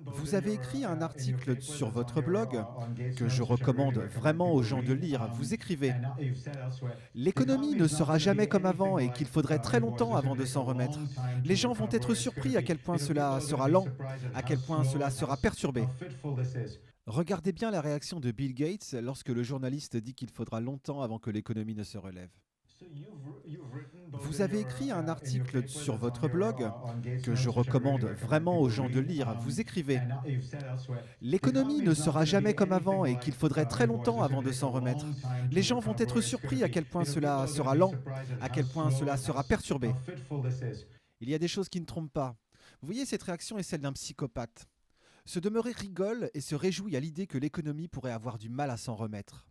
Vous avez écrit un article sur votre blog que je recommande vraiment aux gens de lire. Vous écrivez: l'économie ne sera jamais comme avant et qu'il faudrait très longtemps avant de s'en remettre. Les gens vont être surpris à quel point cela sera lent, à quel point cela sera perturbé. Regardez bien la réaction de Bill Gates lorsque le journaliste dit qu'il faudra longtemps avant que l'économie ne se relève. Vous avez écrit un article sur votre blog que je recommande vraiment aux gens de lire. Vous écrivez: l'économie ne sera jamais comme avant et qu'il faudrait très longtemps avant de s'en remettre. Les gens vont être surpris à quel point cela sera lent, à quel point cela sera perturbé. Il y a des choses qui ne trompent pas. Vous voyez, cette réaction est celle d'un psychopathe. Se demeurer rigole et se réjouit à l'idée que l'économie pourrait avoir du mal à s'en remettre.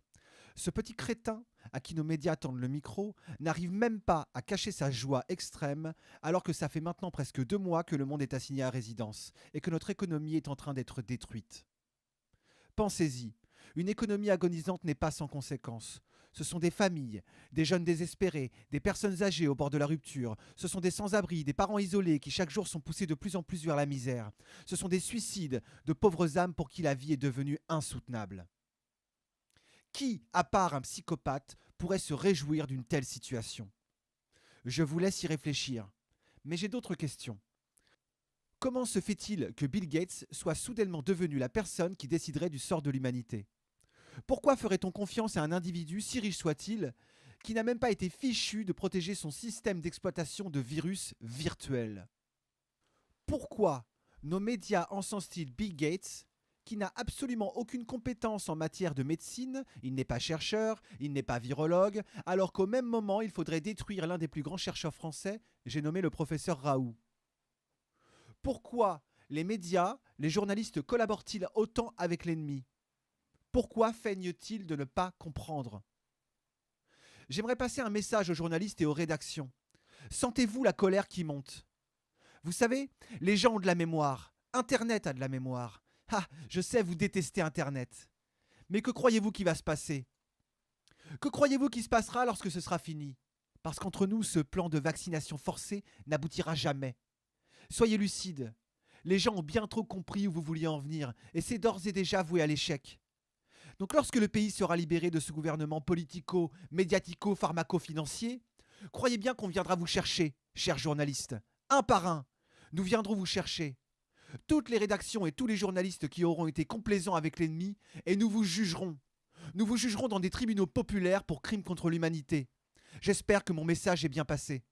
Ce petit crétin, à qui nos médias tendent le micro, n'arrive même pas à cacher sa joie extrême, alors que ça fait maintenant presque 2 mois que le monde est assigné à résidence et que notre économie est en train d'être détruite. Pensez-y, une économie agonisante n'est pas sans conséquences. Ce sont des familles, des jeunes désespérés, des personnes âgées au bord de la rupture. Ce sont des sans-abri, des parents isolés qui chaque jour sont poussés de plus en plus vers la misère. Ce sont des suicides, de pauvres âmes pour qui la vie est devenue insoutenable. Qui, à part un psychopathe, pourrait se réjouir d'une telle situation? Je vous laisse y réfléchir. Mais j'ai d'autres questions. Comment se fait-il que Bill Gates soit soudainement devenu la personne qui déciderait du sort de l'humanité? Pourquoi ferait-on confiance à un individu, si riche soit-il, qui n'a même pas été fichu de protéger son système d'exploitation de virus virtuels? Pourquoi nos médias encensent-ils Bill Gates, qui n'a absolument aucune compétence en matière de médecine, il n'est pas chercheur, il n'est pas virologue, alors qu'au même moment il faudrait détruire l'un des plus grands chercheurs français, j'ai nommé le professeur Raoult? Pourquoi les médias, les journalistes collaborent-ils autant avec l'ennemi? Pourquoi feignent-ils de ne pas comprendre? J'aimerais passer un message aux journalistes et aux rédactions. Sentez-vous la colère qui monte? Vous savez, les gens ont de la mémoire. Internet a de la mémoire. Ah, je sais, vous détestez Internet. Mais que croyez-vous qui va se passer? Que croyez-vous qui se passera lorsque ce sera fini? Parce qu'entre nous, ce plan de vaccination forcée n'aboutira jamais. Soyez lucides. Les gens ont bien trop compris où vous vouliez en venir, et c'est d'ores et déjà voué à l'échec. Donc lorsque le pays sera libéré de ce gouvernement politico, médiatico, pharmaco-financier, croyez bien qu'on viendra vous chercher, chers journalistes. Un par un, nous viendrons vous chercher. Toutes les rédactions et tous les journalistes qui auront été complaisants avec l'ennemi, et nous vous jugerons. Nous vous jugerons dans des tribunaux populaires pour crimes contre l'humanité. J'espère que mon message est bien passé.